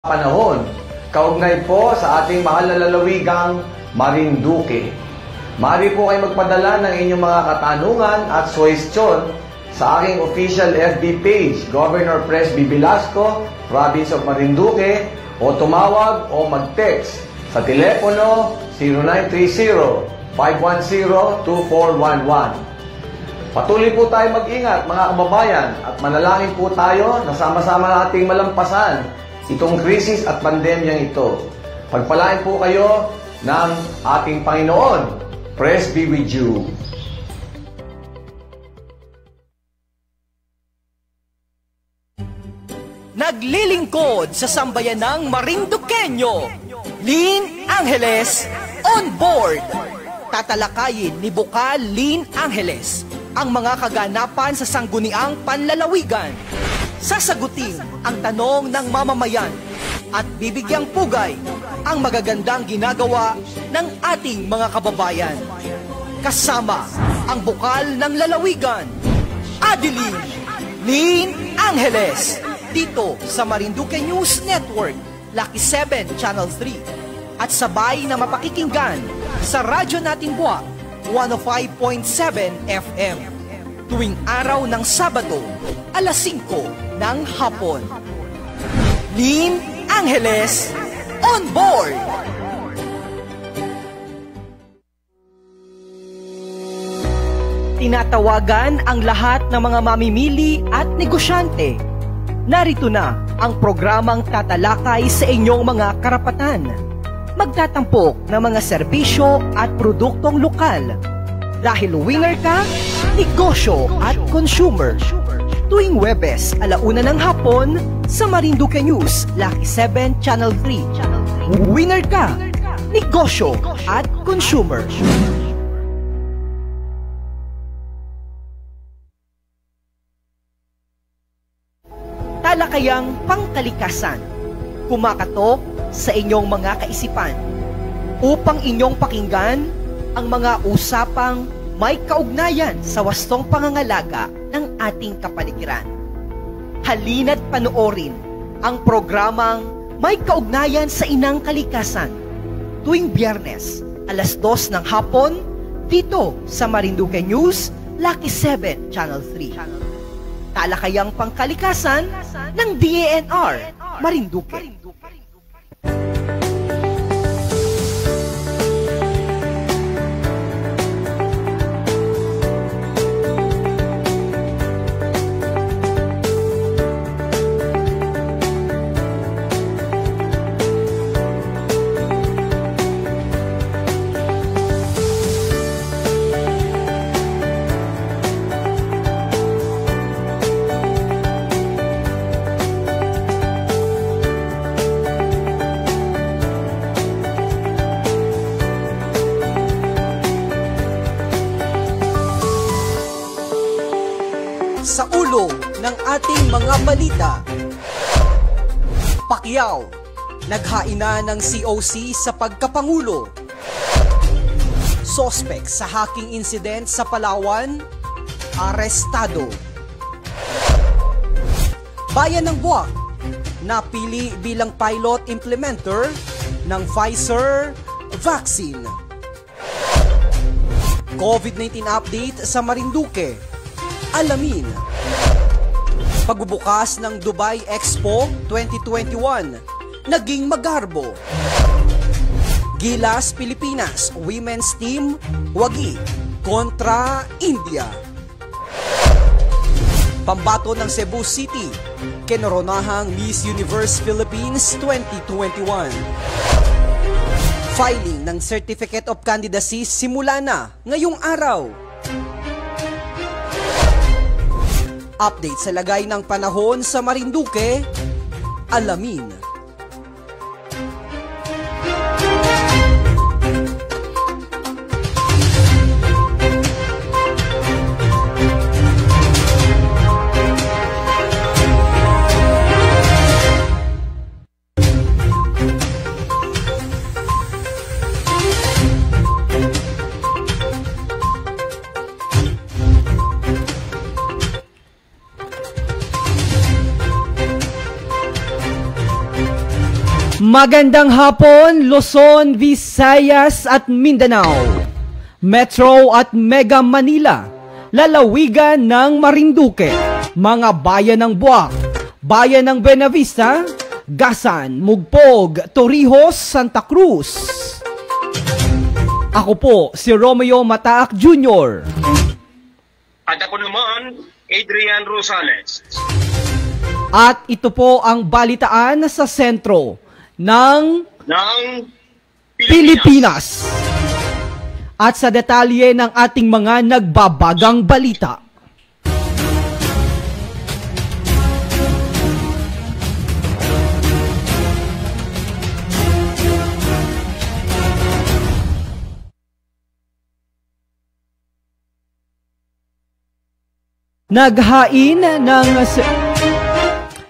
panahon. Kaugnay po sa ating mahal na lalawigang Marinduque. Maaari po kayo magpadala ng inyong mga katanungan at suwestyon sa aking official FB page, Governor Presby Velasco, Province of Marinduque, o tumawag o mag-text sa telepono 0930-510-2411. Patuloy po tayo mag-ingat mga kababayan at manalangin po tayo na sama-sama nating malampasan itong krisis at pandemyang ito. Pagpalain po kayo ng ating Panginoon. Praise be with you. Naglilingkod sa sambayanang Marinduqueño, Lynn Angeles on board. Tatalakayin ni Bukal Lynn Angeles ang mga kaganapan sa sangguniang panlalawigan. Sasagutin ang tanong ng mamamayan at bibigyang pugay ang magagandang ginagawa ng ating mga kababayan. Kasama ang Bukal ng Lalawigan, Adeline Lynn Angeles, dito sa Marinduque News Network, Lucky 7 Channel 3, at sabay na mapakikinggan sa radyo nating buwak 105.7 FM tuwing araw ng Sabado, alas 5 ng hapon. Lynn Angeles on board! Tinatawagan ang lahat ng mga mamimili at negosyante. Narito na ang programang tatalakay sa inyong mga karapatan. Magtatampok ng mga serbisyo at produktong lokal. Dahil winner ka, negosyo at consumer. Tuwing Webes, 1:00 ng hapon sa Marinduque News, Lucky 7 Channel 3. Winner ka, negosyo at consumer. Talakayang pangkalikasan, kumakatok sa inyong mga kaisipan upang inyong pakinggan ang mga usapang may kaugnayan sa wastong pangangalaga ng ating kapaligiran. Halina't panoorin ang programang may kaugnayan sa inang kalikasan tuwing Biyernes, 2:00 ng hapon dito sa Marinduque News, Lucky 7 Channel 3. Talakayang pangkalikasan ng DENR Marinduque. Sa ulo ng ating mga balita, Pacquiao, naghain na ng COC sa pagkapangulo. Sospek sa hacking incident sa Palawan, arestado. Bayan ng Buwak, napili bilang pilot implementer ng Pfizer vaccine. COVID-19 update sa Marinduque. Alamin. Pagbubukas ng Dubai Expo 2021, naging magarbo. Gilas Pilipinas Women's Team, wagi kontra India. Pambato ng Cebu City, kinoronahang Miss Universe Philippines 2021. Filing ng Certificate of Candidacy simula na ngayong araw. Update sa lagay ng panahon sa Marinduque, alamin. Magandang hapon, Luzon, Visayas at Mindanao, Metro at Mega Manila, lalawigan ng Marinduque, mga bayan ng Buwak, bayan ng Buenavista, Gasan, Mugpog, Torrijos, Santa Cruz. Ako po si Romeo Mataak Jr. At ako naman, Adrian Rosales. At ito po ang balitaan sa sentro ng Pilipinas. At sa detalye ng ating mga nagbabagang balita.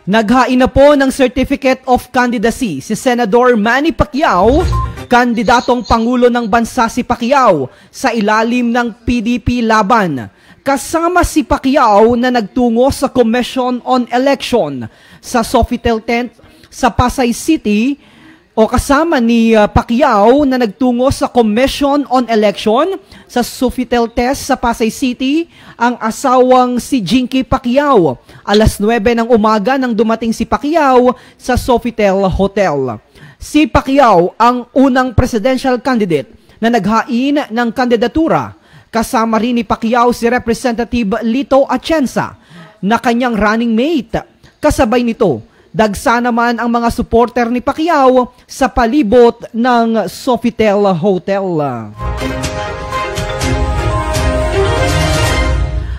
Naghain na po ng Certificate of Candidacy si Senador Manny Pacquiao, kandidatong Pangulo ng Bansa si Pacquiao sa ilalim ng PDP laban. Kasama si Pacquiao na nagtungo sa Commission on Election sa Sofitel tent sa Pasay City, o kasama ni Pacquiao na nagtungo sa Commission on Election sa Sofitel test sa Pasay City ang asawang si Jinky Pacquiao. Alas 9 ng umaga nang dumating si Pacquiao sa Sofitel Hotel. Si Pacquiao ang unang presidential candidate na naghain ng kandidatura. Kasama rin ni Pacquiao si Representative Lito Atienza na kanyang running mate. Kasabay nito, dagsa naman ang mga supporter ni Pacquiao sa palibot ng Sofitel Hotel.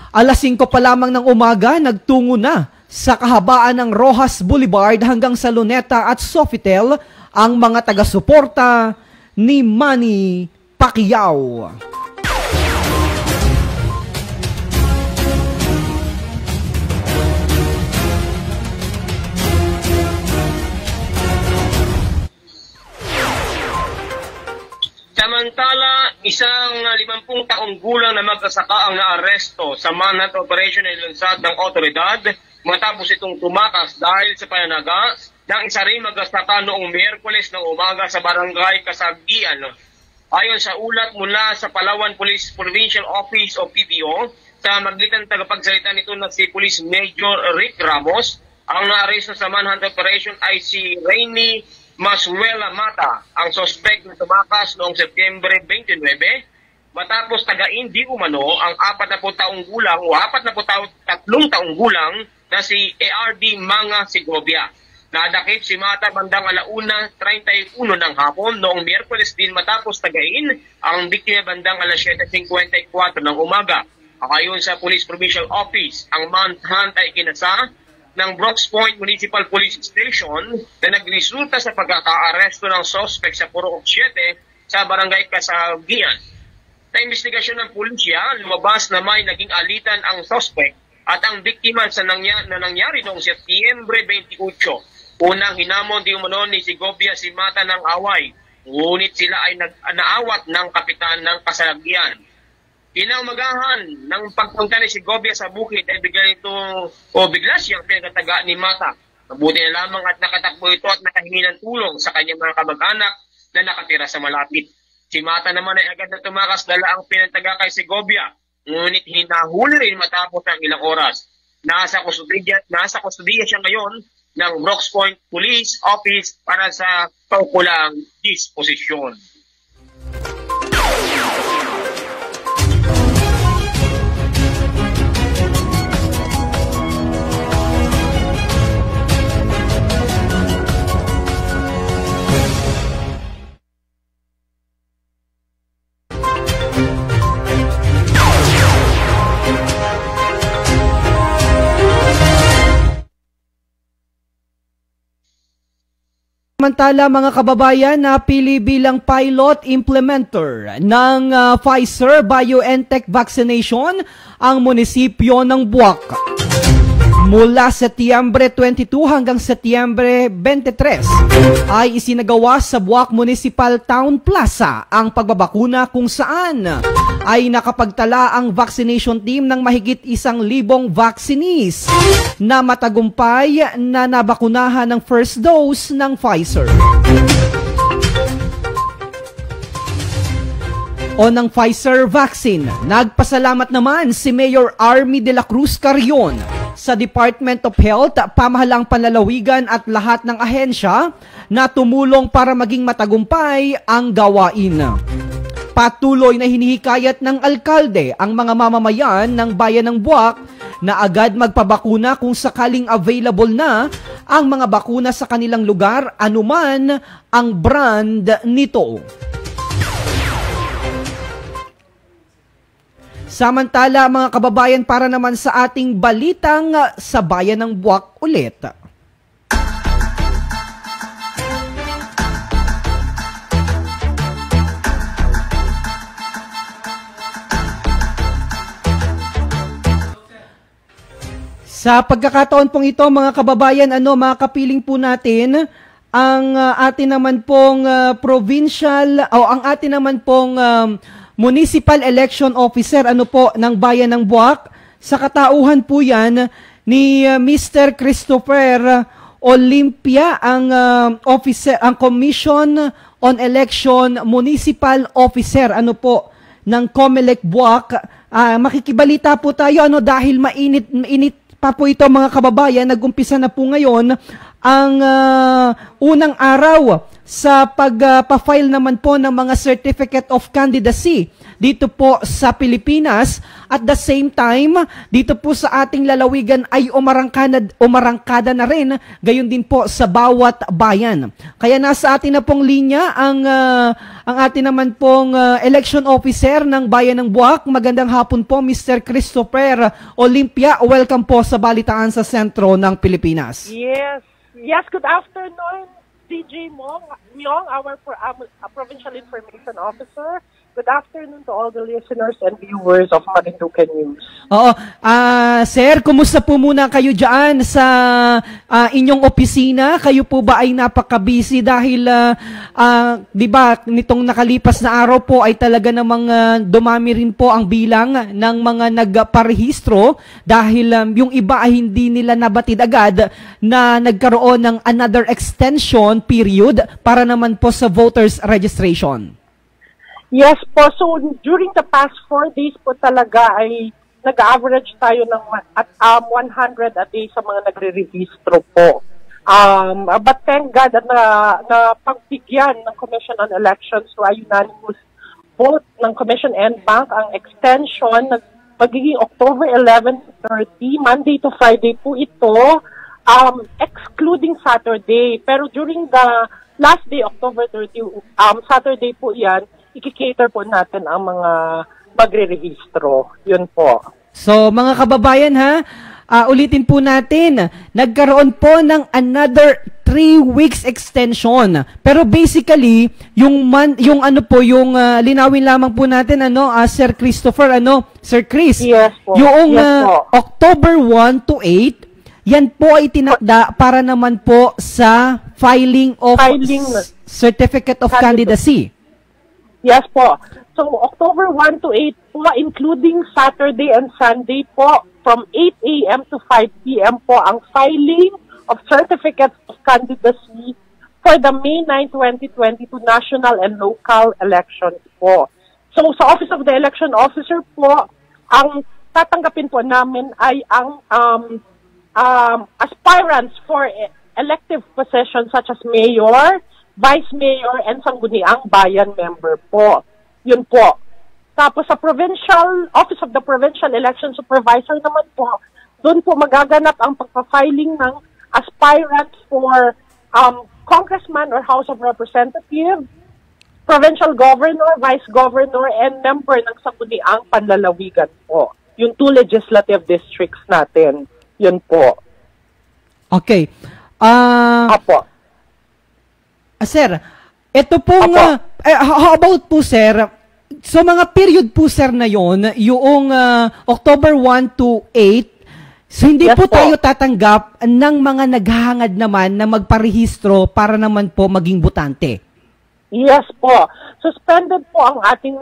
Alas 5 pa lamang ng umaga, nagtungo na sa kahabaan ng Rojas Boulevard hanggang sa Luneta at Sofitel ang mga taga-suporta ni Manny Pacquiao. Samantala, isang 50 taong gulang na mag-asaka ang naaresto sa manhunt operation na ilansad ng otoridad matapos itong tumakas dahil sa pananaga ng isa rin mag-asaka noong Miyerkules ng umaga sa barangay Kasagian. Ayon sa ulat mula sa Palawan Police Provincial Office o PPO, sa magitan tagapagsalita nito na si Police Major Rick Ramos, ang naaresto sa manhunt operation ay si Rainy Masuela Mata, ang suspect na tumakas noong September 29, matapos tagain di umano ang 40 taong gulang o 43 taong gulang na si ARD Manga Segovia. Nadakip si Mata bandang 1:31 ng hapon noong Miyerkules din matapos tagain ang biktima bandang 7:54 ng umaga. Ayon sa Police Provincial Office, ang manhunt ay kinasa ng Brooks Point Municipal Police Station na nagresulta sa pagkakaaresto ng suspect sa Purok 7 sa Barangay Kasagian. Sa investigasyon ng pulisya, lumabas na may naging alitan ang suspect at ang biktima sa nangyari noong Setyembre 28. Unang hinamon di umano ni Segovia si Mata ng away, ngunit sila ay naawat ng kapitan ng Kasagian. Inaumagahan ng pagpunta ni Segovia sa bukid ay bigla siyang pinagtaga ni Mata. Mabuti na lamang at nakatakbo ito at nakahingi ng tulong sa kanyang mga kamag-anak na nakatira sa malapit. Si Mata naman ay agad na tumakas dala ang pinagtaga kay Segovia, ngunit hinahuli rin matapos ng ilang oras. Nasa kustudiya siya ngayon ng Brooks Point Police Office para sa kaukulang disposisyon. Samantala mga kababayan, napili bilang pilot implementer ng Pfizer BioNTech vaccination ang munisipyo ng Buwak. Mula Setyembre 22 hanggang Setyembre 23 ay isinagawa sa Buwak Municipal Town Plaza ang pagbabakuna kung saan ay nakapagtala ang vaccination team ng mahigit 1,000 vaccinees na matagumpay na nabakunahan ng first dose ng Pfizer. O ng Pfizer vaccine. Nagpasalamat naman si Mayor Army de la Cruz Carrion sa Department of Health, Pamahalaang Panlalawigan at lahat ng ahensya na tumulong para maging matagumpay ang gawain. Patuloy na hinihikayat ng alkalde ang mga mamamayan ng bayan ng Buwak na agad magpabakuna kung sakaling available na ang mga bakuna sa kanilang lugar, anuman ang brand nito. Samantala mga kababayan, para naman sa ating balitang sa bayan ng Buwak ulit. Sa pagkakataon pong ito mga kababayan, mga kapiling po natin ang atin naman pong provincial o ang atin naman pong Municipal Election Officer ng bayan ng Buwak. Sa katauhan po yan ni Mr. Christopher Olympia, ang officer, ang Commission on Election Municipal Officer ng COMELEC Buwak. Makikibalita po tayo dahil mainit pa po ito mga kababayan. Nag-umpisa na po ngayon ang unang araw sa pagpa-file naman po ng mga Certificate of Candidacy dito po sa Pilipinas. At the same time, dito po sa ating lalawigan ay umarangkada na rin, gayon din po sa bawat bayan. Kaya nasa atin na pong linya ang atin naman pong election officer ng bayan ng Buwak. Magandang hapon po, Mr. Christopher Olympia. Welcome po sa Balitaan sa Sentro ng Pilipinas. Yes, good afternoon, DJ Myong, our Provincial Information Officer. Good afternoon to all the listeners and viewers of Marinduque News. Oo. Sir, kumusta po muna kayo dyan sa inyong opisina? Kayo po ba ay napaka-busy dahil, di ba, nitong nakalipas na araw po ay talaga namang dumami rin po ang bilang ng mga nagparehistro dahil yung iba ay hindi nila nabatid agad na nagkaroon ng another extension period para naman po sa voters registration. Yes po, so during the past 4 days po talaga ay nag-average tayo ng 100 a day sa mga nagre-rehistro po. But thank God at na pagbigyan ng Commission on Elections to a unanimous vote ng Commission and Bank ang extension magiging October 11 to 30, Monday to Friday po ito, excluding Saturday. Pero during the last day, October 30, Saturday po yan, i-cater po natin ang mga magre-rehistro. Yun po. So, mga kababayan ulitin po natin, nagkaroon po ng another 3 weeks extension. Pero basically, yung linawin lamang po natin, Sir Christopher, Sir Chris, yes po. Yung October 1 to 8, yan po ay tinakda para naman po sa filing of Certificate of Candidacy. Yes po. So, October 1 to 8 po, including Saturday and Sunday po, from 8 a.m. to 5 p.m. po, ang filing of Certificates of Candidacy for the May 9, 2022 national and local elections po. So, sa Office of the Election Officer po, ang tatanggapin po namin ay ang aspirants for elective positions such as mayor, vice mayor, and sangguniang bayan member po. Yun po. Tapos sa Provincial Office of the Provincial Election Supervisor naman po, doon po magaganap ang pagpa-filing ng aspirants for congressman or House of Representatives, provincial governor, vice governor, and member ng sangguniang panlalawigan po. Yung 2 legislative districts natin. Yun po. Okay. Apo. Sir, ito pong, how about po sir, so mga period po sir na yon, yung October 1 to 8, so hindi po tayo tatanggap ng mga naghahangad naman na magparehistro para naman po maging botante. Yes po. Suspended po ang ating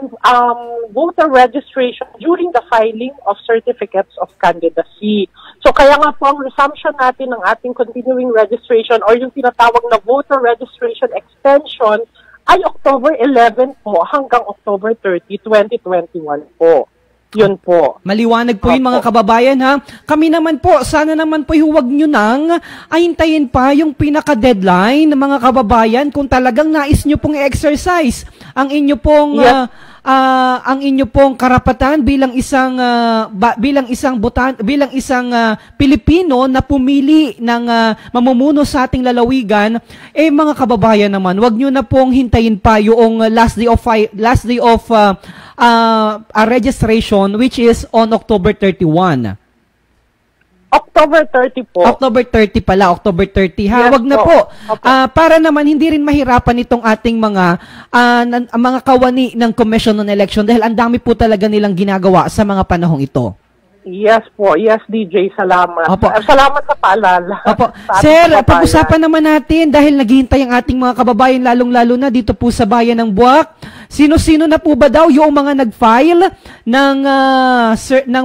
voter registration during the filing of certificates of candidacy. So kaya nga po ang resumption natin ng ating continuing registration or yung tinatawag na voter registration extension ay October 11 po hanggang October 30, 2021 po. Yun po. Maliwanag po yun mga kababayan ha. Kami naman po, sana naman po huwag nyo nang ahintayin pa yung pinaka-deadline ng mga kababayan kung talagang nais nyo pong i-exercise ang inyo pong ang inyo pong karapatan bilang isang Pilipino na pumili ng mamumuno sa ating lalawigan. Mga kababayan naman, wag nyo na pong hintayin pa yung last day of registration, which is on October 31. October 30 po. October 30 pala, October 30 ha. Yes, wag na po. Para naman hindi rin mahirapan itong ating mga kawani ng Commission on Election dahil ang dami po talaga nilang ginagawa sa mga panahong ito. Yes po. Yes, DJ. Salamat. Opo. Salamat sa paalala. Opo. Sir, pag-usapan naman natin dahil naghihintay ang ating mga kababayan lalong-lalo na dito po sa bayan ng Buwak. Sino-sino na po ba daw yung mga nag-file ng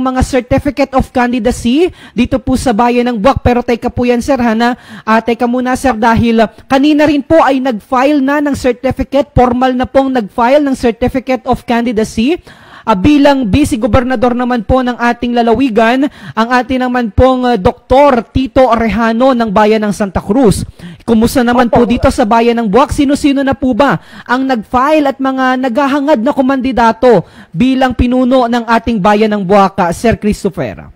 mga certificate of candidacy dito po sa bayan ng Buwak? Pero teka po yan, sir, Hana. Teka muna, sir, dahil kanina rin po ay nag-file na ng certificate, formal na pong nag-file ng certificate of candidacy. Bilang Vice Gobernador naman po ng ating lalawigan, ang ating naman pong Dr. Tito Orejano ng Bayan ng Santa Cruz. Kumusta naman po dito sa Bayan ng Buwak? Sino-sino na po ba ang nag-file at mga naghahangad na kumandidato bilang pinuno ng ating Bayan ng Buwak, Sir Christopher?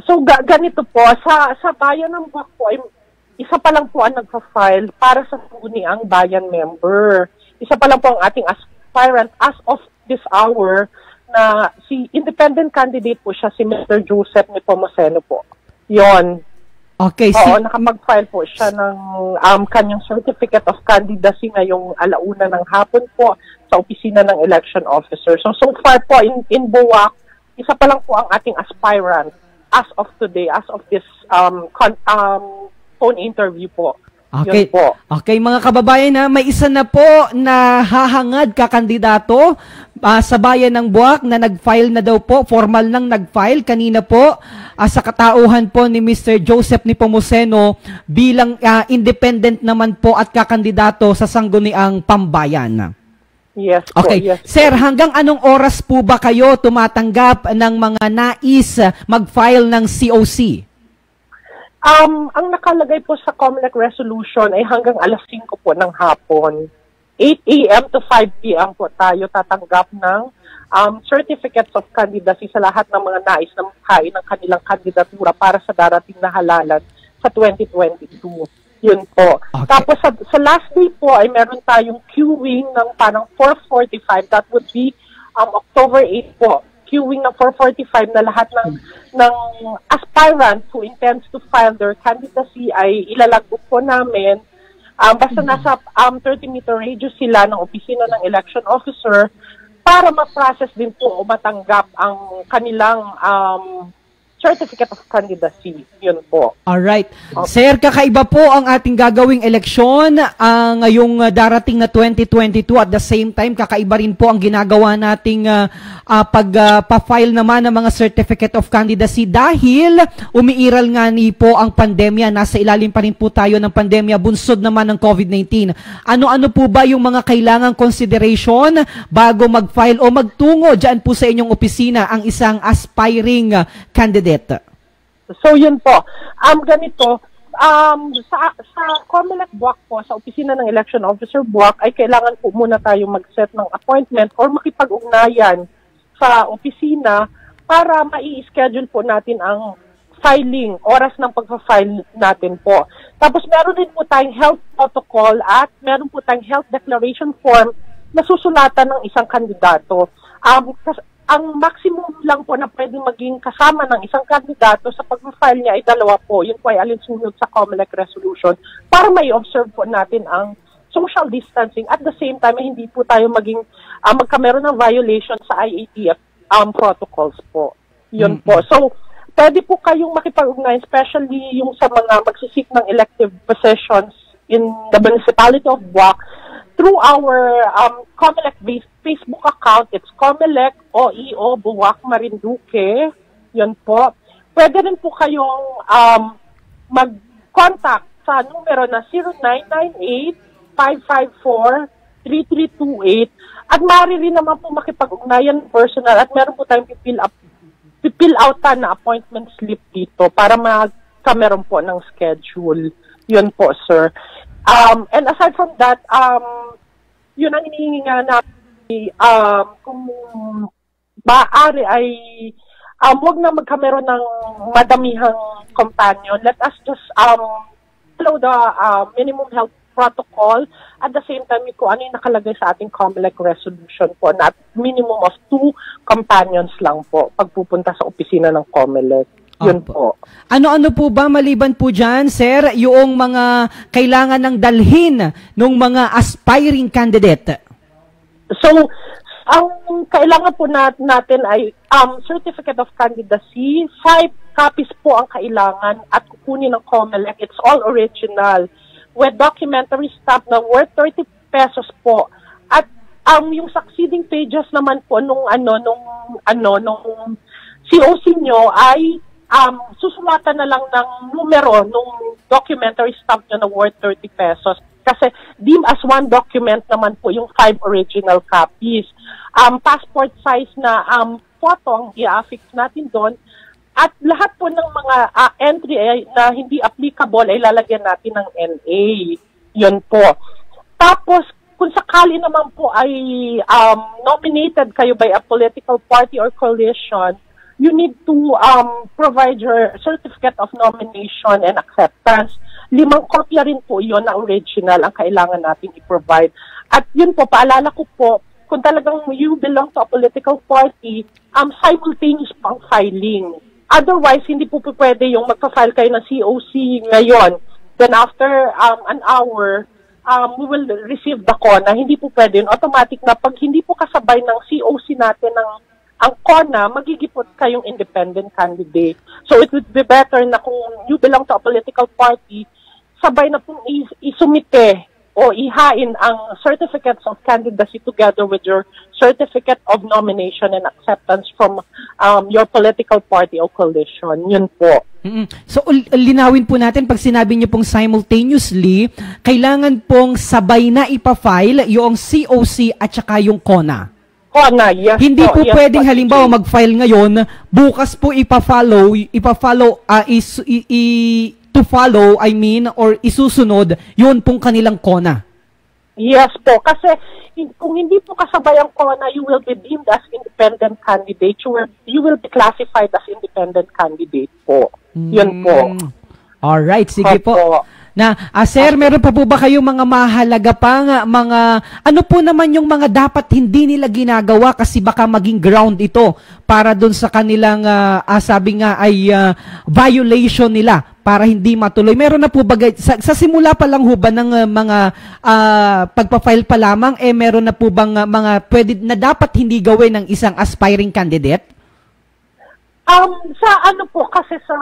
So, ganito po, sa Bayan ng Buwak po, isa pa lang po ang nagpa-file para sa Sangguniang Bayan member. Isa pa lang po ang ating aspirant as of this hour na si independent candidate po siya, si Mr. Joseph Nepomuceno po. Yon. Okay. Oo, nakapag-file po siya ng kanyang certificate of candidacy ngayong alauna ng hapon po sa opisina ng election officer. So far po in Buwak, isa pa lang po ang ating aspirant as of today, as of this phone interview po. Okay. Okay, mga kababayan, may isa na po na hahangad kakandidato sa bayan ng Buwak na nag-file na daw po, formal nang nag-file kanina po sa katauhan po ni Mr. Joseph Nepomuceno bilang independent naman po at kakandidato sa Sangguniang Pambayan. Yes po, okay. Yes. Sir, hanggang anong oras po ba kayo tumatanggap ng mga nais mag-file ng COC? Ang nakalagay po sa COMELEC resolution ay hanggang alas 5 po ng hapon. 8 a.m. to 5 p.m. po tayo tatanggap ng certificates of candidacy sa lahat ng mga nais na maghain ng kanilang kandidatura para sa darating na halalan sa 2022. Yun po. Okay. Tapos sa last day po ay meron tayong queuing ng parang 4:45. That would be October 8 po. Queuing ng 4:45 na lahat ng aspirant who intends to file their candidacy ay ilalagbo po namin. Basta nasa 30-meter radius sila ng opisina ng election officer para ma-process din po o matanggap ang kanilang certificate of candidacy. Yun po. Alright. Okay. Sir, kakaiba po ang ating gagawing eleksyon ngayong darating na 2022. At the same time, kakaiba rin po ang ginagawa nating pagpa-file naman ng mga certificate of candidacy dahil umiiral nga ni po ang pandemya. Nasa ilalim pa rin po tayo ng pandemya, bunsod naman ng COVID-19. Ano-ano po ba yung mga kailangang consideration bago mag-file o magtungo dyan po sa inyong opisina ang isang aspiring candidate? So yun po. Ganito, sa COMELEC Buwak po, sa opisina ng election officer Buwak, ay kailangan po muna tayo mag-set ng appointment or makipag-ugnayan sa opisina para mai-schedule po natin ang filing, oras ng pagpa-file natin po. Tapos meron din po tayong health protocol at meron po tayong health declaration form na susulatan ng isang kandidato. Ang maximum lang po na pwedeng maging kasama ng isang kandidato sa pag-file niya ay 2 po. Yun po ay alinsunod sa COMELEC resolution para may observe po natin ang social distancing. At the same time, hindi po tayo magkameron ng violation sa IATF protocols po. Yun po. So, pwede po kayong makipag-ugnayan, especially yung sa mga magsisik ng elective positions in the municipality of Buwak. through our COMELEC-based Facebook account. It's COMELEC OEO Buwak Marinduque. Yun po. Pwede rin po kayong mag-contact sa numero na 0998-554-3328 at maaari rin naman po makipag-ugnayan personal at meron po tayong pipill outan na appointment slip dito para magkameron po ng schedule. Yun po, sir. And aside from that, yun ang hinihingi nga natin, kung maaari ay huwag na magkameron ng madamihang companion. Let us just follow the minimum health protocol. At the same time, kung ano yung nakalagay sa ating COMELEC resolution po na minimum of 2 companions lang po pagpupunta sa opisina ng COMELEC. Yun po. Ano-ano po ba maliban po dyan, sir, yung mga kailangan ng dalhin ng mga aspiring candidate? So, ang kailangan po natin ay Certificate of Candidacy. 5 copies po ang kailangan at kukunin ng COMELEC. It's all original. With documentary stamp na worth 30 pesos po. At yung succeeding pages naman po nung COC nyo ay susulatan na lang ng numero nung documentary stamp nyo na worth 30 pesos. Kasi deemed as one document naman po yung 5 original copies. Passport size na photo ang i-affix natin doon. At lahat po ng mga entry na hindi applicable ay lalagyan natin ng NA. Yun po. Tapos, kung sakali naman po ay nominated kayo by a political party or coalition, you need to provide your certificate of nomination and acceptance. 5 kopya rin po yun na original ang kailangan natin i-provide. At yun po, paalala ko po, kung talagang you belong to a political party, simultaneous pang filing. Otherwise, hindi po pwede yung magpa-file kayo ng COC ngayon. Then after an hour, we will receive the CONA. Hindi po pwede yun. Automatic na pag hindi po kasabay ng COC natin ang CONA, magigipot kayong independent candidate. So it would be better na kung you belong to a political party, sabay na pong isumite o ihain ang certificates of candidacy together with your certificate of nomination and acceptance from your political party or coalition. Yun po. So, linawin po natin, pag sinabi niyo pong simultaneously, kailangan pong sabay na ipafile yung COC at saka yung CONA. CONA, yes. Hindi po yes, pwedeng halimbawa mag-file ngayon, bukas po or isusunod, yun pong kanilang CONA. Yes po, kasi kung hindi po kasabay ang CONA, you will be deemed as independent candidate. You will be classified as independent candidate po. Yun po. Alright, sige po. Na, sir, meron pa po ba kayong mga mahalaga pang mga, ano po naman yung mga dapat hindi nila ginagawa kasi baka maging ground ito para dun sa kanilang, sabi nga ay violation nila para hindi matuloy. Meron na po ba, sa simula pa lang ho ba ng mga pagpa-file pa lamang, meron na po bang mga pwede na dapat hindi gawin ng isang aspiring candidate? Sa ano po, kasi sa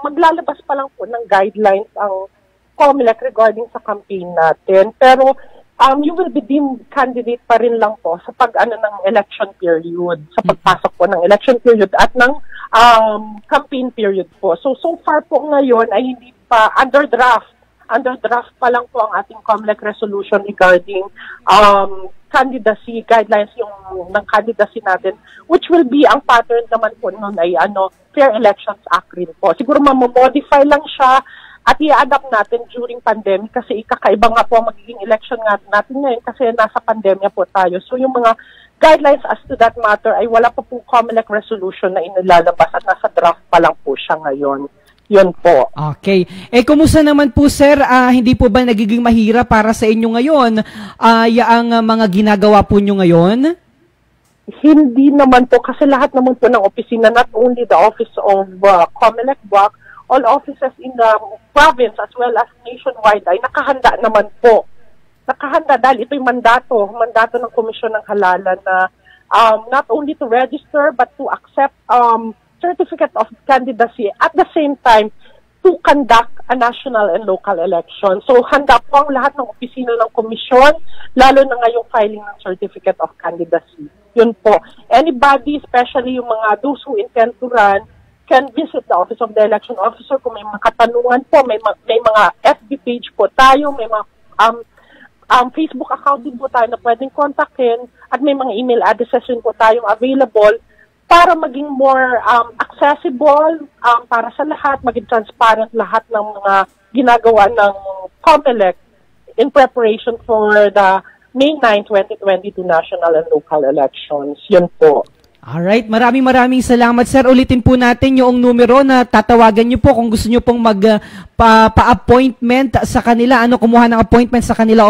maglalabas pa lang po ng guidelines ang COMELEC regarding sa campaign natin. Pero you will be deemed candidate pa rin lang po sa pag-ano ng election period, sa pagpasok po ng election period at ng campaign period po. So far po ngayon ay hindi pa under draft pa lang po ang ating COMELEC resolution regarding candidacy guidelines yung ng candidacy natin, which will be ang pattern naman po noon ay Fair Elections Act rin po. Siguro mamodify lang siya at i-adapt natin during pandemic kasi ikakaiba nga po ang magiging election natin ngayon kasi nasa pandemya po tayo. So yung mga guidelines as to that matter ay wala pa po COMELEC resolution na inilalabas at nasa draft pa lang po siya ngayon. Yun po. Okay. Kumusta naman po, sir? Hindi po ba nagiging mahirap para sa inyo ngayon ang mga ginagawa po nyo ngayon? Hindi naman po kasi lahat naman po ng opisina, not only the office of COMELEC BUWAC, all offices in the province as well as nationwide ay nakahanda naman po. Nakahanda dahil ito'y mandato ng Komisyon ng Halalan na not only to register but to accept certificate of candidacy. At the same time, to conduct a national and local election. So handa po ang lahat ng opisina ng komisyon, lalo na ngayong filing ng Certificate of Candidacy. Yun po. Anybody, especially yung mga those who intend to run, can visit the Office of the Election Officer kung may mga katanungan po, may mga FB page po tayo, may mga Facebook account din po tayo na pwedeng kontakin, at may mga email addresses din po tayong available para maging more accessible para sa lahat, maging transparent lahat ng mga ginagawa ng COMELEC in preparation for the May 9, 2022 national and local elections. Yun po. Alright, maraming salamat sir. Ulitin po natin yung numero na tatawagan nyo po kung gusto nyo pong pa-appointment sa kanila, kumuha ng appointment sa kanila,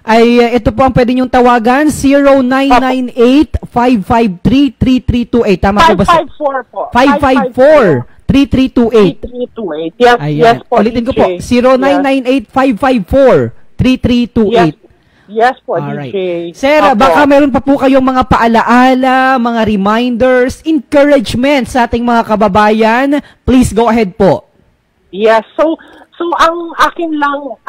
ay ito po ang pwede nyong tawagan, 0998-553-3328. Tama po ba sir? 554 po. 554-3328. 3328. Yes, Ayan. yes po. Ulitin ko po, 0998-554-3328. Yes po, Alright. DJ. Sir, baka meron pa po kayong mga paalaala, mga reminders, encouragement sa ating mga kababayan. Please go ahead po. Yes, so ang akin lang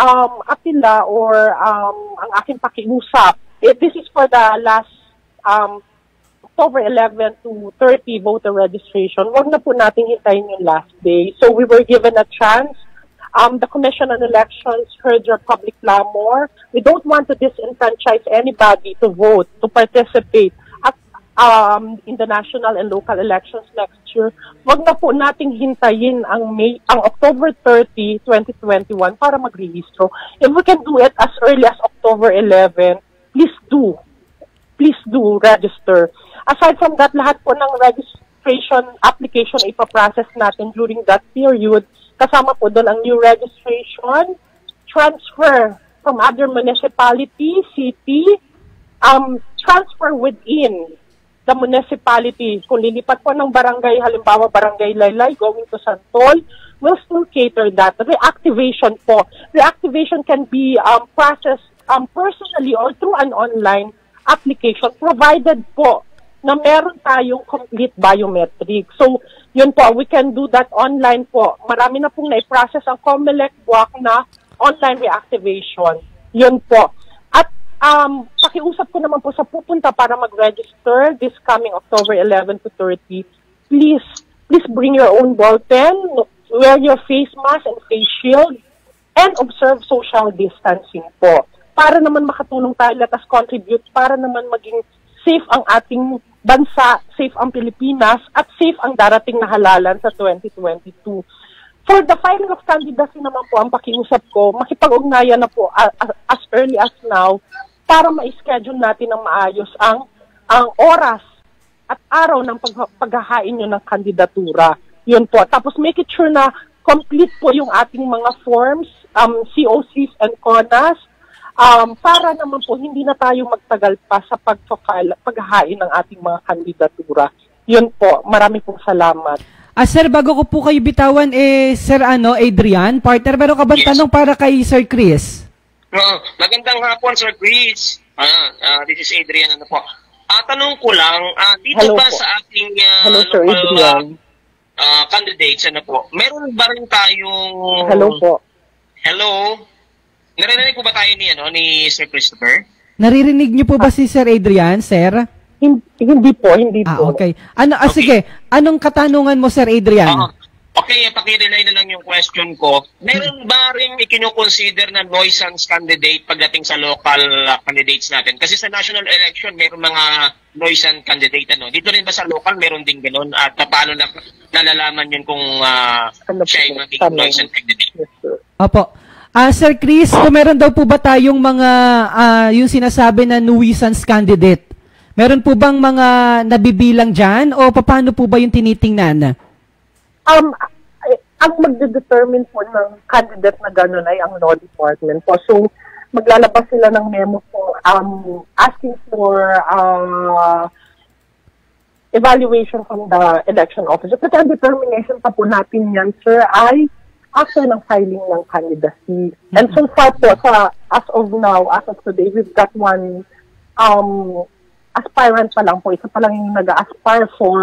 apila or ang aking pakiusap, this is for the last October 11 to 30 voter registration. Huwag na po nating hintayin yung last day. So we were given a chance. The Commission on Elections heard your public clamor. We don't want to disenfranchise anybody to vote, to participate at in the national and local elections next year. Wag na po nating hintayin ang October 30, 2021 para magrehistro. If we can do it as early as October 11, please do. Please do register. Aside from that, lahat po ng registration application ipaprocess natin during that period. Kasama po doon ang new registration, transfer from other municipality, city, transfer within the municipality. Kung lilipat po ng barangay, halimbawa barangay Laylay going to Santol, we'll still cater that. Reactivation po. Reactivation can be processed personally or through an online application provided po na meron tayong complete biometric. So, yun po, we can do that online po. Marami na pong na-process ang COMELEC buwak na online reactivation. Yun po. At pakiusap ko naman po sa pupunta para mag-register this coming October 11 to 30. Please bring your own ballpen, wear your face mask and face shield, and observe social distancing po. Para naman makatulong tayo, let us contribute, para naman maging safe ang ating bansa, safe ang Pilipinas, at safe ang darating na halalan sa 2022. For the filing of candidacy naman po, ang pakiusap ko, makipag-ugnayan na po as early as now para ma-schedule natin ng maayos ang oras at araw ng paghahain nyo ng kandidatura. Yun po. Tapos make it sure na complete po yung ating mga forms, COCs and CONAs, para naman po hindi na tayo magtagal pa sa paghahain ng ating mga kandidatura. Yun po, marami pong salamat. Sir, bago ko po kayo bitawan, Sir Adrian, partner, meron ka bang tanong para kay Sir Chris? Magandang hapon, Sir Chris. This is Adrian. Tanong ko lang, dito Hello ba po. sa ating Hello, Sir Adrian. candidates, meron ba rin tayong... Hello po. Hello? Narinig po ba tayo ni Sir Christopher? Naririnig niyo po ba si Sir Adrian, Sir? Hindi po. Okay. Sige. Anong katanungan mo, Sir Adrian? Okay, pakirelay na lang yung question ko. Meron ba rin ikinukonsider na nuisance candidate pagdating sa local candidates natin? Kasi sa national election, meron mga nuisance candidate. Dito rin ba sa local, meron din ganun? At paano nalalaman yun kung siya yung maging nuisance candidate? Yes, sir. Opo. Sir Chris, kung meron daw po ba tayong mga, yung sinasabi na nuisance candidate, meron po bang mga nabibilang dyan o paano po ba yung tinitingnan? Ang magde-determine po ng candidate na gano'n ay ang law department po. So, maglalabas sila ng memo po asking for evaluation from the election officer. But ang determination pa po natin yan, sir, ay after ng filing ng candidacy. And so far po, as of now, as of today, we've got one aspirant pa lang po. Isa pa lang yung nag-aspire for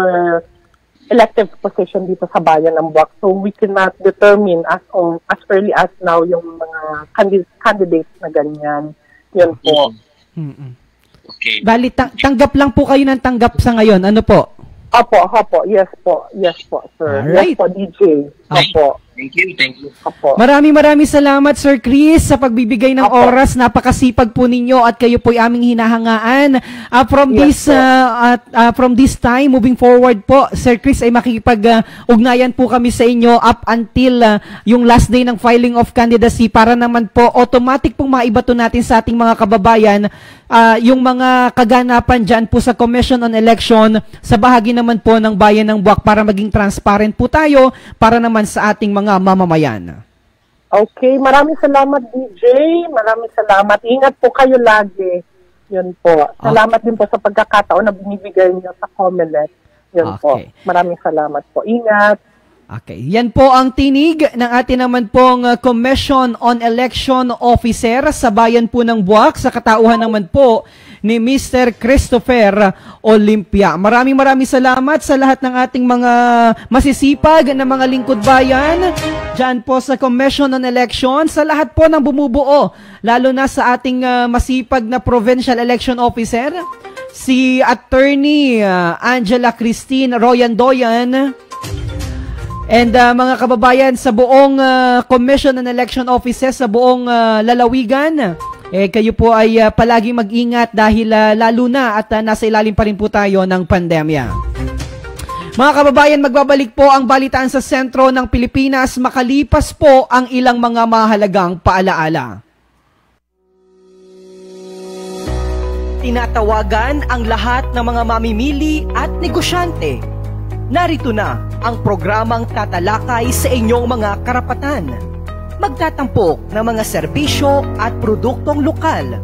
elective position dito sa bayan ng Buwak. So we cannot determine as early as now yung mga candidates na ganyan. Yun po. Okay. Bali, tanggap lang po kayo ng tanggap sa ngayon. Ano po? Opo. Yes po, sir. Alright. Yes po, DJ. Opo. Thank you. Opo. Maraming salamat, Sir Chris, sa pagbibigay ng Opo. oras. Napakasipag po ninyo at kayo po'y aming hinahangaan. From this time, moving forward po, Sir Chris, ay makikipag-ugnayan po kami sa inyo up until yung last day ng filing of candidacy para naman po automatic pong maibato natin sa ating mga kababayan yung mga kaganapan dyan po sa Commission on Election sa bahagi naman po ng Bayan ng Buwak para maging transparent po tayo para naman sa ating mga mamamayan. Okay, maraming salamat, DJ. Maraming salamat. Ingat po kayo lagi. Yun po. Salamat din po sa pagkakataon na binibigay niyo sa COMELEC. Yun po. Maraming salamat po. Ingat. Okay. Yan po ang tinig ng atin naman pong Commission on Election Officer sa Bayan po ng Buwak sa katauhan naman po ni Mr. Christopher Olympia. Maraming salamat sa lahat ng ating mga masisipag na mga lingkod bayan dyan po sa Commission on Election, sa lahat po ng bumubuo, lalo na sa ating masipag na Provincial Election Officer, si Attorney Angela Christine Royandoyan, and mga kababayan sa buong Commission on Election Offices sa buong lalawigan, kayo po ay palagi mag-ingat dahil lalo na at nasa ilalim pa rin po tayo ng pandemya. Mga kababayan, magbabalik po ang balitaan sa sentro ng Pilipinas makalipas po ang ilang mga mahalagang paalaala. Tinatawagan ang lahat ng mga mamimili at negosyante. Narito na ang programang tatalakay sa inyong mga karapatan. Magtatampok ng mga serbisyo at produktong lokal.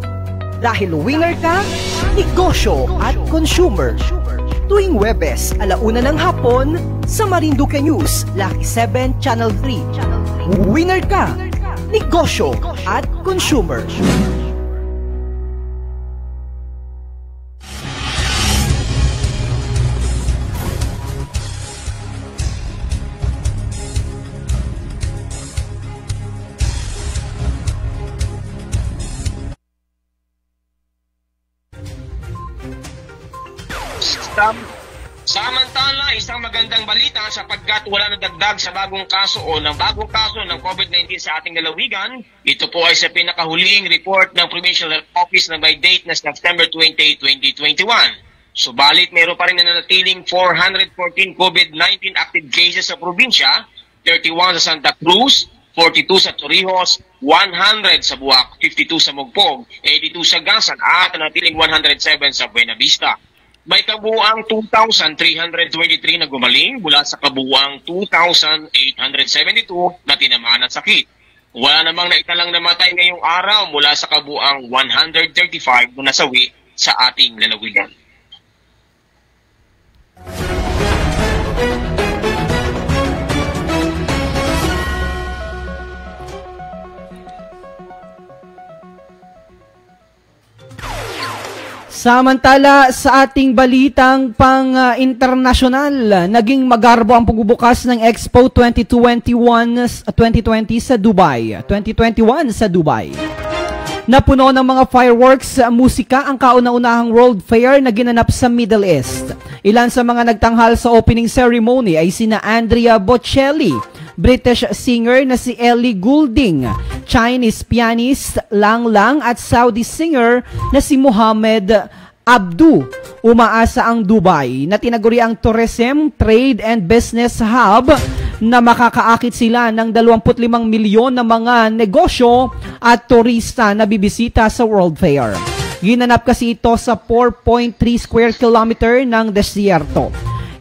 Dahil winner ka, negosyo at consumer. Tuwing Webes, 1:00 ng hapon sa Marinduque News, Lucky 7, Channel 3. Winner ka, negosyo at consumer. Samantala, isang magandang balita sapagkat wala na dagdag sa bagong kaso o ng bagong kaso ng COVID-19 sa ating lalawigan. Ito po ay sa pinakahuling report ng Provincial Health Office na by date na September 20, 2021. Subalit, meron pa rin nananatiling 414 COVID-19 active cases sa probinsya, 31 sa Santa Cruz, 42 sa Torrijos, 100 sa Buwak, 52 sa Mugpog, 82 sa Gasan at nanatiling 107 sa Buena Vista. May kabuuang 2,323 na gumaling mula sa kabuuang 2,872 na tinamaan ng sakit. Wala namang naitalang namatay ngayong araw mula sa kabuuang 135 na nasawi sa ating lalawigan. Samantala sa ating balitang pang-internasyonal, naging magarbo ang pagbubukas ng Expo 2020 sa Dubai. Napuno ng mga fireworks, musika ang kauna-unahang World Fair na ginanap sa Middle East. Ilan sa mga nagtanghal sa opening ceremony ay sina Andrea Bocelli, British singer na si Ellie Goulding, Chinese pianist Lang Lang at Saudi singer na si Mohammed Abdu. Umaasa ang Dubai na tinaguriang tourism, trade and business hub na makakaakit sila ng 25 milyon na mga negosyo at turista na bibisita sa World Fair. Ginanap kasi ito sa 4.3 square kilometer ng desyerto.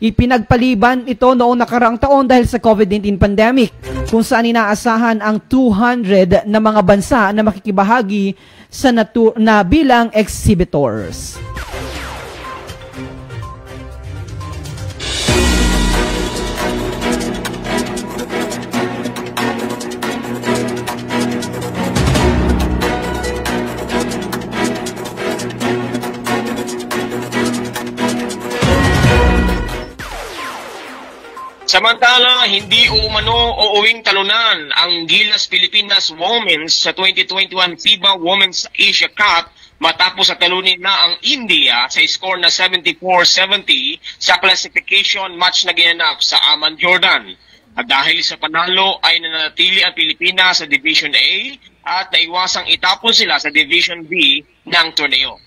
Ipinagpaliban ito noong nakaraang taon dahil sa COVID-19 pandemic, kung saan inaasahan ang 200 na mga bansa na makikibahagi sa na bilang exhibitors. Samantala, hindi uuwing talunan ang Gilas Pilipinas Women's sa 2021 FIBA Women's Asia Cup matapos sa talunin na ang India sa score na 74-70 sa classification match na ginanap sa Amman, Jordan. At dahil sa panalo ay nanatili ang Pilipinas sa Division A at naiwasang itapon sila sa Division B ng torneo.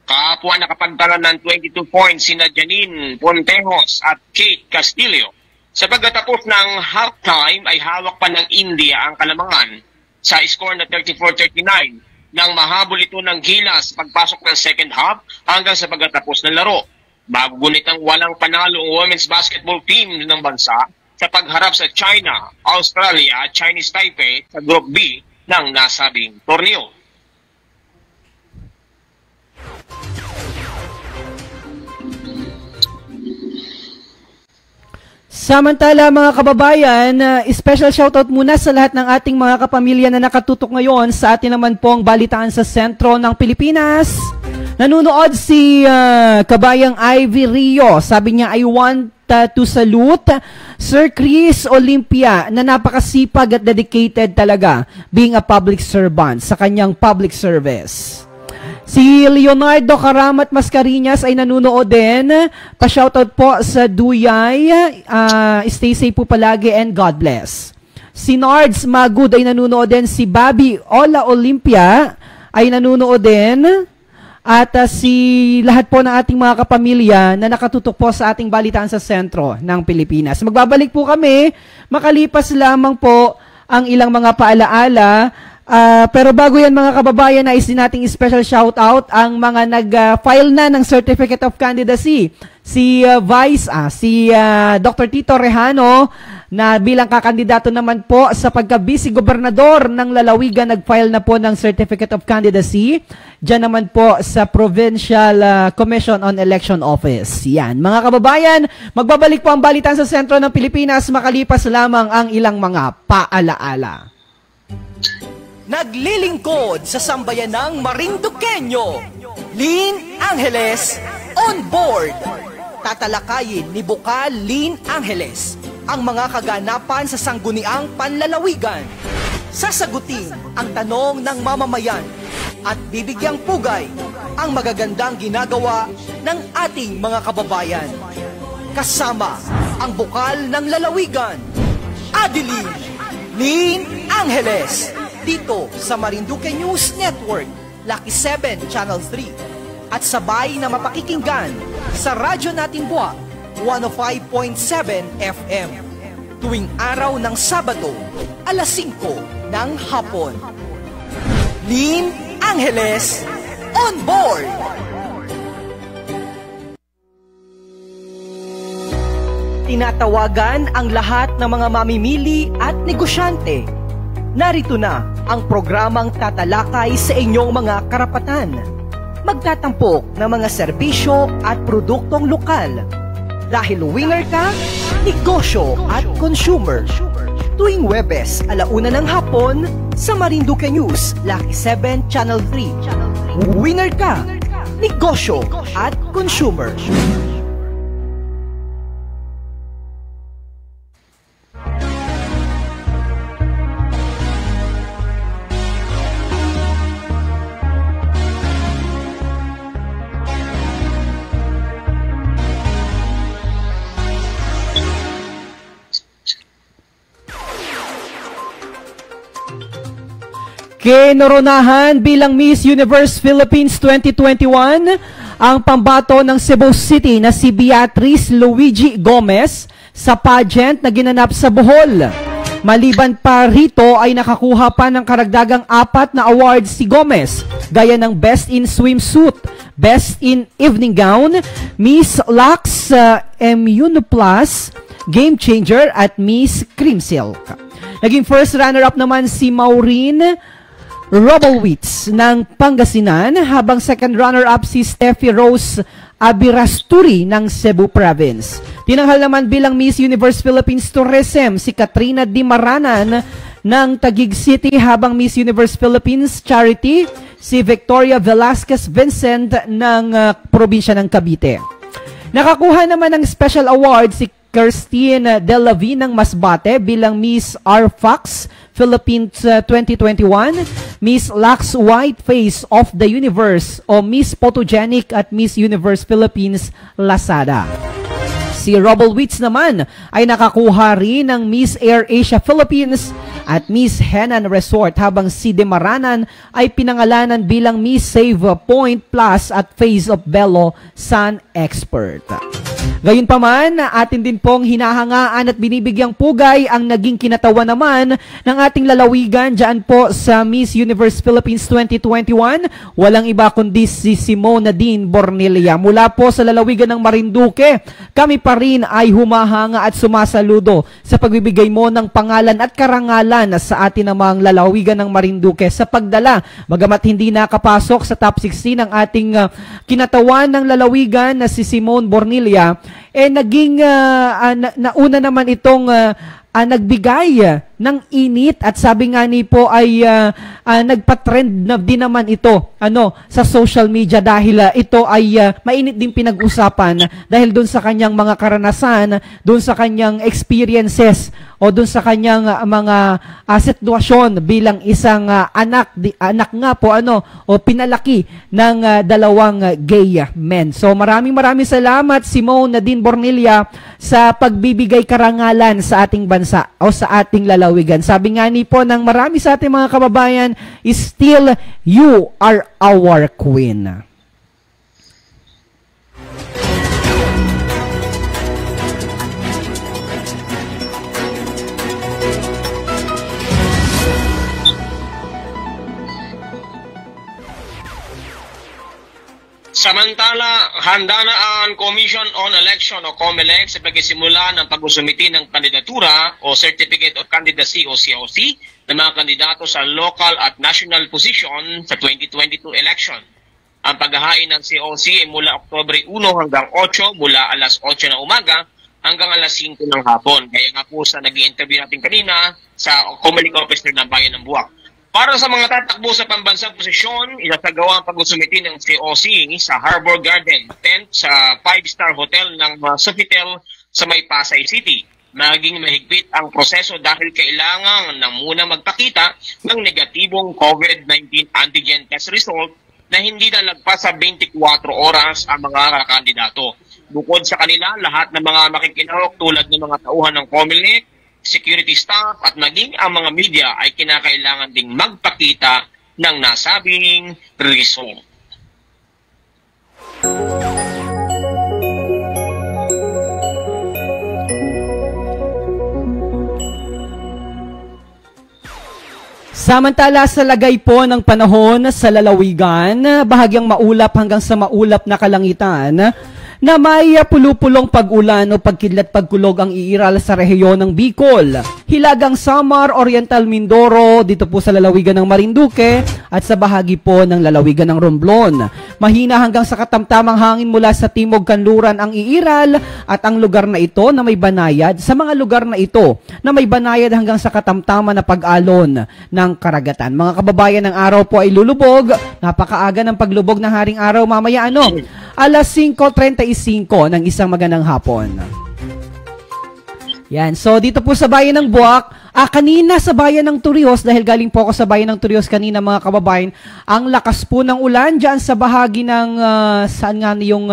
Kahapon nakapagtala ng 22 points sina Janine Pontejos at Kate Castillo. Sa pagkatapos ng halftime ay hawak pa ng India ang kalamangan sa score na 34-39 nang mahabol ito ng Gilas pagpasok ng second half hanggang sa pagkatapos ng laro. Bago gunit ang walang panalo ang women's basketball team ng bansa sa pagharap sa China, Australia at Chinese Taipei sa Group B ng nasabing torneo. Samantala mga kababayan, special shoutout muna sa lahat ng ating mga kapamilya na nakatutok ngayon sa atin naman pong balitaan sa sentro ng Pilipinas. Nanunood si Kabayang Ivy Rio. Sabi niya, I want to salute Sir Chris Olympia na napakasipag at dedicated talaga being a public servant sa kanyang public service. Si Leonardo Karamat Mascareñas ay nanunood din. Pa-shoutout po sa Duyay. Stay safe po palagi and God bless. Si Nards Magud ay nanunood din. Si Bobby Ola Olympia ay nanunood din. At si lahat po ng ating mga kapamilya na nakatutok po sa ating balitaan sa sentro ng Pilipinas. Magbabalik po kami, makalipas lamang po ang ilang mga paalaala. Pero bago yan mga kababayan, nais din nating special shoutout ang mga nag-file na ng Certificate of Candidacy. Si Dr. Tito Rejano na bilang kakandidato naman po sa pagka-vice gobernador ng Lalawigan, nag-file na po ng Certificate of Candidacy. Diyan naman po sa Provincial Commission on Election Office. Yan. Mga kababayan, magbabalik po ang balitan sa sentro ng Pilipinas makalipas lamang ang ilang mga paalaala. Naglilingkod sa sambayanang Marinduqueño, Lynn Angeles on board. Tatalakayin ni Bukal Lynn Angeles ang mga kaganapan sa sangguniang panlalawigan. Sasagutin ang tanong ng mamamayan at bibigyang pugay ang magagandang ginagawa ng ating mga kababayan. Kasama ang Bukal ng Lalawigan, Adeline Lynn Angeles, dito sa Marinduque News Network, Lucky 7 Channel 3, at sabay na mapakikinggan sa radyo nating buwak 105.7 FM tuwing araw ng Sabado, alas 5 ng hapon. Lynn Angeles on board! Tinatawagan ang lahat ng mga mamimili at negosyante. Narito na ang programang tatalakay sa inyong mga karapatan. Magtatampok ng mga serbisyo at produktong lokal. Dahil winner ka, negosyo at consumer. Tuwing Webes, 1:00 ng hapon sa Marinduque News, Lucky 7 Channel 3. Winner ka, negosyo at consumer. Kinoronahan bilang Miss Universe Philippines 2021 ang pambato ng Cebu City na si Beatrice Luigi Gomez sa pageant na ginanap sa Bohol. Maliban pa rito ay nakakuha pa ng karagdagang 4 na awards si Gomez, gaya ng Best in Swimsuit, Best in Evening Gown, Miss Lux Immunoplus, Game Changer at Miss Cream Silk. Naging first runner-up naman si Maureen Robowitz ng Pangasinan, habang second runner-up si Steffi Rose Abirasturi ng Cebu Province. Tinanghal naman bilang Miss Universe Philippines Tourism si Katrina Dimaranan ng Taguig City, habang Miss Universe Philippines Charity si Victoria Velasquez Vincent ng probinsya ng Cavite. Nakakuha naman ng special award si Kirstine Delavi ng Masbate bilang Miss RFox Philippines 2021, Miss Lux Whiteface of the Universe o Miss Photogenic at Miss Universe Philippines Lazada. Si Robelwitz naman ay nakakuha rin ng Miss Air Asia Philippines at Miss Henan Resort, habang si Demaranan ay pinangalanan bilang Miss Save Point Plus at Face of Bello Sun Expert. Gayunpaman, atin din pong hinahangaan at binibigyang pugay ang naging kinatawan naman ng ating lalawigan dyan po sa Miss Universe Philippines 2021. Walang iba kundi si Simone Nadine Bornelia. Mula po sa lalawigan ng Marinduque, kami pa rin ay humahanga at sumasaludo sa pagbibigay mo ng pangalan at karangalan sa atin namang lalawigan ng Marinduque sa pagdala. Bagamat hindi nakapasok sa top 16 ng ating kinatawan ng lalawigan na si Simone Bornelia, naging nauna naman itong nagbigay ng init at sabi nga ni po ay nagpa-trend na din naman ito sa social media dahil ito ay mainit din pinag-usapan dahil doon sa kanyang mga karanasan, doon sa kanyang experiences o doon sa kanyang mga sitwasyon bilang isang anak nga po o pinalaki ng dalawang gay men. So maraming salamat Simone Nadine Bornelia sa pagbibigay karangalan sa ating bansa o sa ating lalawigan. Sabi nga ni po ng marami sa ating mga kababayan, still you are our queen. Samantala, handa na ang Commission on Election o COMELEC sa pagsisimula ng pag-usumiti ng kandidatura o Certificate of Candidacy o COC ng mga kandidato sa local at national position sa 2022 election. Ang paghahain ng COC ay mula Oktubre 1 hanggang 8 mula alas 8 ng umaga hanggang alas 5 ng hapon. Kaya nga po sa nag-i-interview natin kanina sa COMELEC officer ng Bayan ng Buwak. Para sa mga tatakbo sa pambansang posisyon, isasagawa ang pag-usumiti ng COC sa Harbor Garden tent sa 5-star hotel ng Sofitel sa may Pasay City. Maging mahigpit ang proseso dahil kailangan na muna magpakita ng negatibong COVID-19 antigen test result na hindi na lagpas sa 24 oras ang mga kandidato. Bukod sa kanila, lahat ng mga makikinahok tulad ng mga tauhan ng COMELEC, security staff at maging ang mga media ay kinakailangan ding magpakita ng nasabing result. Samantala sa lagay po ng panahon sa lalawigan, bahagyang maulap hanggang sa maulap na kalangitan, na may pulupulong pag-ulan o pagkidlat pagkulog ang iiral sa rehiyon ng Bicol, Hilagang Samar, Oriental Mindoro, dito po sa lalawigan ng Marinduque at sa bahagi po ng lalawigan ng Romblon. Mahina hanggang sa katamtamang hangin mula sa timog kanluran ang iiral at ang lugar na ito na may banayad, sa mga lugar na ito na may banayad hanggang sa katamtaman na pag-alon ng karagatan. Mga kababayan, ng araw po ay lulubog, napakaaga ng paglubog ng haring araw mamaya alas 5:35 ng isang magandang hapon. Yan. So, dito po sa bayan ng Buwak, kanina sa bayan ng Turios, dahil galing po ako sa bayan ng Turios kanina mga kababayan, ang lakas po ng ulan dyan sa bahagi ng, saan nga yung,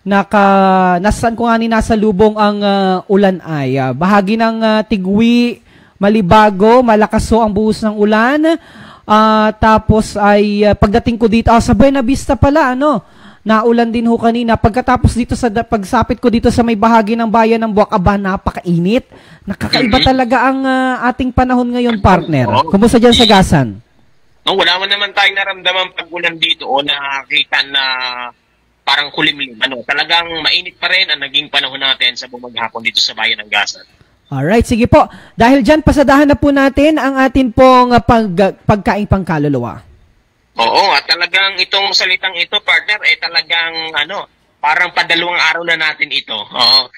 nasaan ko nga ni nasa lubong ang ulan ay, bahagi ng Tigwi, Malibago, malakas po ang buhos ng ulan, tapos ay, pagdating ko dito, sa Buena Vista pala, naulan din ho kanina. Pagkatapos dito pagsapit ko dito sa may bahagi ng bayan ng Buwak, napakainit. Nakakaiba talaga ang ating panahon ngayon, partner. Kumusta dyan sa Gasan? Wala man naman tayong naramdaman pag-ulan dito o nakakita na parang kulimlim. Talagang mainit pa rin ang naging panahon natin sa bumaghapon dito sa bayan ng Gasan. Alright, sige po. Dahil dyan, pasadahan na po natin ang atin pong pagkaing pangkaluluwa. Oo, at talagang itong salitang ito, partner, talagang parang padalawang araw na natin ito. Oo.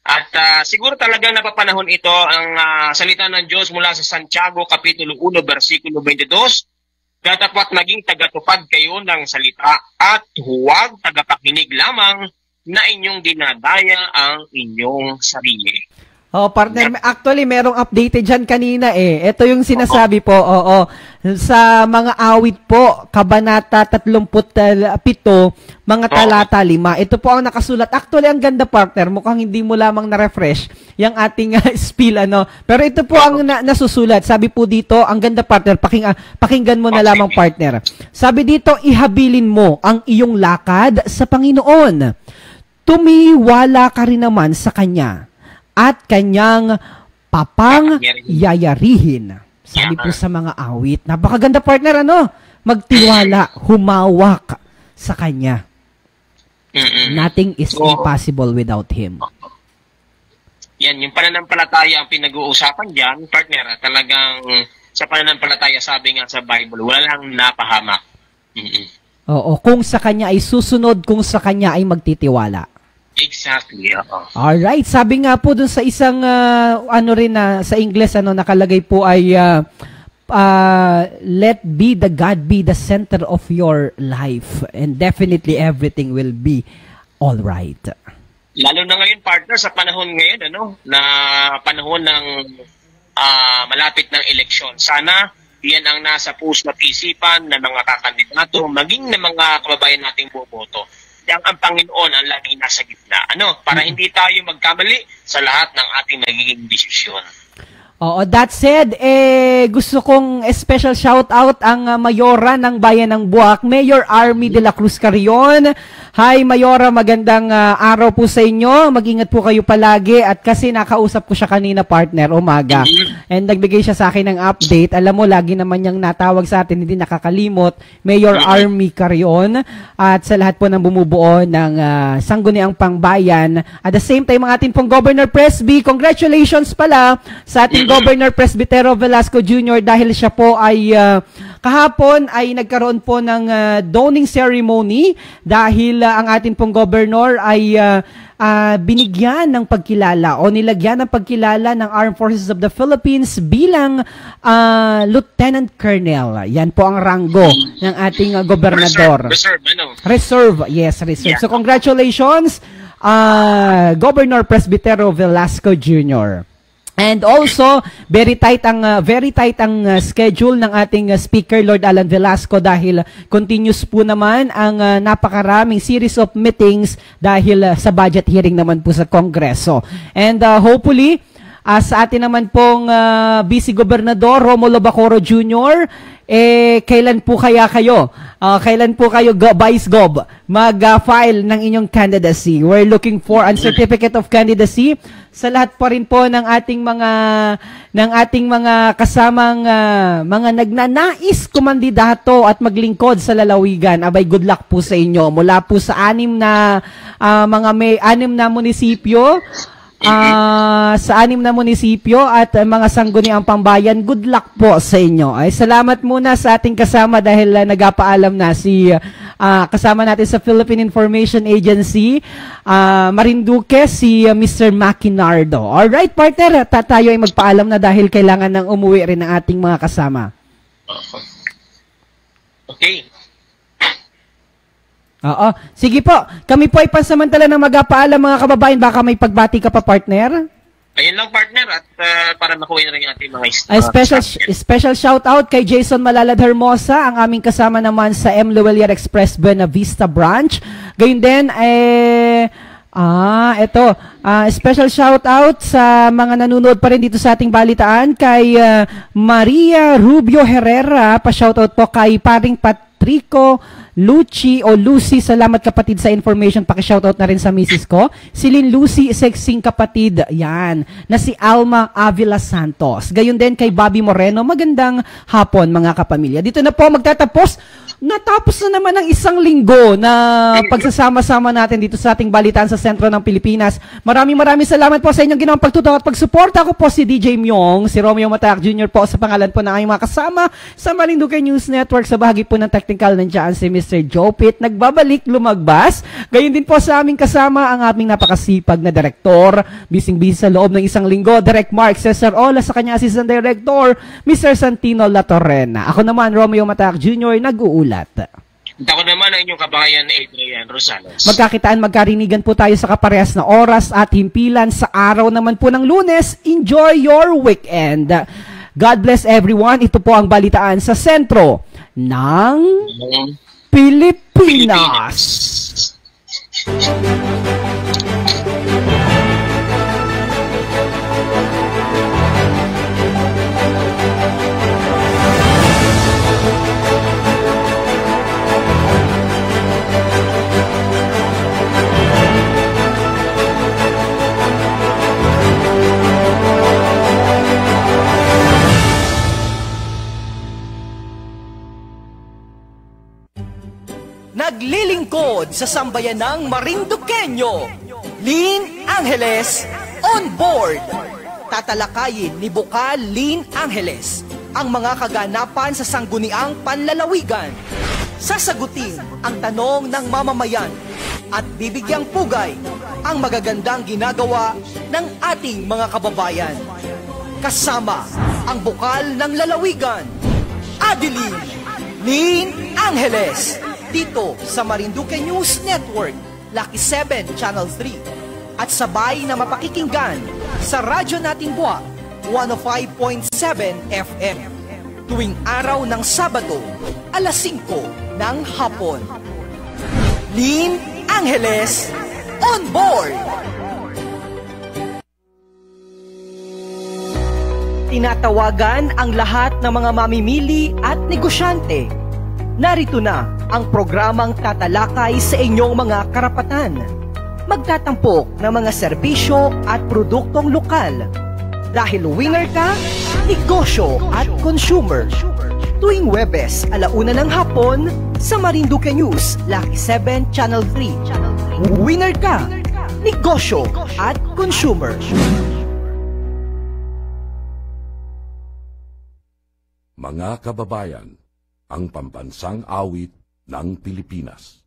At siguro talagang napapanahon ito ang salita ng Diyos mula sa Santiago Kapitulo 1, versikulo 22. Dapat maging tagatupad kayo ng salita at huwag tagapakinig lamang na inyong dinadaya ang inyong sarili. Oh, partner, actually merong updated dyan kanina eh. Ito yung sinasabi po, oo. Sa mga awit po, Kabanata 37, mga talata 5. Ito po ang nakasulat. Actually, ang ganda, partner. Mukhang hindi mo lamang na-refresh yung ating spiel, ano. Pero ito po ang nasusulat. Sabi po dito, ang ganda, partner. Pakinggan mo na lamang, partner. Sabi dito, ihabilin mo ang iyong lakad sa Panginoon. Tumiwala ka rin naman sa Kanya at Kanyang papangyayarihin. Sabi po sa mga awit. Napakaganda, partner, ano? Magtiwala, humawak sa Kanya. Nothing is impossible without Him. Yan, yung pananampalataya ang pinag-uusapan dyan, partner. Talagang sa pananampalataya, sabi nga sa Bible, wala lang napahamak. Oo, kung sa Kanya ay susunod, kung sa Kanya ay magtitiwala. Exactly. Alright, sabi nga po dun sa isang ano rin na sa English nakalagay po ay let the God be the center of your life and definitely everything will be all right. Lalo na ngayon, partner, sa panahon ngayon, na panahon ng malapit ng eleksyon. Sana yan ang nasa puso at isipan ng mga kakandidato, maging ng mga kababayan nating boboto. Ang Panginoon ang laging nasa gitna. Para hindi tayo magkamali sa lahat ng ating magiging desisyon. Oo, that said, gusto kong special shout out ang Mayora ng Bayan ng Buwak, Mayor Army de la Cruz Carrion. Hi Mayora, magandang araw po sa inyo. Mag-ingat po kayo palagi at kasi nakausap ko siya kanina, partner, umaga. And nagbigay siya sa akin ng update. Alam mo, lagi naman niyang natawag sa atin, hindi nakakalimot. Mayor Army Carrion at sa lahat po ng bumubuo ng Sangguniang Pangbayan. At the same time, ang ating pong Governor Presby, congratulations pala sa ating Governor Presbytero Velasco Jr. dahil siya po ay kahapon ay nagkaroon po ng downing ceremony dahil ang ating pong governor ay binigyan ng pagkilala o nilagyan ng pagkilala ng Armed Forces of the Philippines bilang Lieutenant Colonel. Yan po ang ranggo ng ating gobernador. Reserve. Yes, reserve. Yeah. So congratulations, Governor Presbytero Velasco Jr. And also, very tight ang schedule ng ating Speaker Lord Alan Velasco dahil continuous po naman ang napakaraming series of meetings dahil sa budget hearing naman po sa Kongreso. And hopefully, sa atin naman pong Vice Gobernador Romulo Bacoor Jr., kailan po kayo, Vice Gob, mag-file ng inyong candidacy? We're looking for a certificate of candidacy sa lahat pa rin po ng ating mga kasamang mga nagnanais kumandidato at maglingkod sa lalawigan. Abay, good luck po sa inyo. Mula po sa 6 na munisipyo, sa 6 na munisipyo at mga sangguniang pambayan, good luck po sa inyo. Ay, salamat muna sa ating kasama dahil nagpaalam na si kasama natin sa Philippine Information Agency, Marinduque, si Mr. Maquinardo. Alright, partner, tayo ay magpaalam na dahil kailangan ng umuwi rin ng ating mga kasama. Okay. Oo. Sige po, kami po ay pansamantala na magpaalam mga kababayan. Baka may pagbati ka pa, partner? Ayun lang, partner, at para makuha na rin yung ating mga special shout out kay Jason Malalad Hermosa, ang aming kasama naman sa M. Luwelier Express Buena Vista Branch. Gayun din, special shout out sa mga nanonood pa rin dito sa ating balitaan kay Maria Rubio Herrera, pa-shout out po kay paring Patrico Lucy o Lucy, salamat kapatid sa information. Paki-shoutout na rin sa misis ko. Si Lynn Lucy, sexing kapatid, yan, na si Alma Avila Santos. Gayon din kay Bobby Moreno, magandang hapon mga kapamilya. Dito na po magtatapos. Natapos na naman ang isang linggo na pagsasama-sama natin dito sa ating balitaan sa sentro ng Pilipinas. Maraming salamat po sa inyong ginawang pagtutok at pagsuporta. Ako po si DJ Myong, si Romeo Mataak Jr. po sa pangalan po ng aming mga kasama sa Marinduque News Network. Sa bahagi po ng technical, nandiyan si Mr. Joe Pitt, nagbabalik lumagbas. Gayon din po sa aming kasama ang aming napakasipag na direktor, bising-busy sa loob ng isang linggo, Direct Mark Cesar Ola, sa kanya assistant director, Mr. Santino Latorrena. Ako naman, Romeo Mataak Jr., nag-uulat. Ako naman ang inyong kabayan, Adrian Rosales. Magkakitaan, magkarinigan po tayo sa kaparehas na oras at himpilan sa araw naman po ng Lunes. Enjoy your weekend. God bless everyone. Ito po ang balitaan sa sentro ng Pilipinas. Naglilingkod sa sambayan ng Marinduqueño, Lynn Angeles on board. Tatalakayin ni Bukal Lynn Angeles ang mga kaganapan sa sangguniang panlalawigan. Sasagutin ang tanong ng mamamayan at bibigyang pugay ang magagandang ginagawa ng ating mga kababayan. Kasama ang Bukal ng Lalawigan, Adeline Lynn Angeles, dito sa Marinduque News Network, Lucky 7 Channel 3, at sabay na mapakikinggan sa radyo nating Buwak 105.7 FM tuwing araw ng Sabado, alas 5 ng hapon. Lynn Angeles on board! Tinatawagan ang lahat ng mga mamimili at negosyante. Narito na ang programang tatalakay sa inyong mga karapatan. Magtatampok ng mga serbisyo at produktong lokal. Dahil winner ka, negosyo at consumer. Tuwing Webes, 1:00 ng hapon sa Marinduque News, Lucky 7 Channel 3. Winner ka, negosyo at consumer. Mga kababayan, ang pambansang awit ng Pilipinas.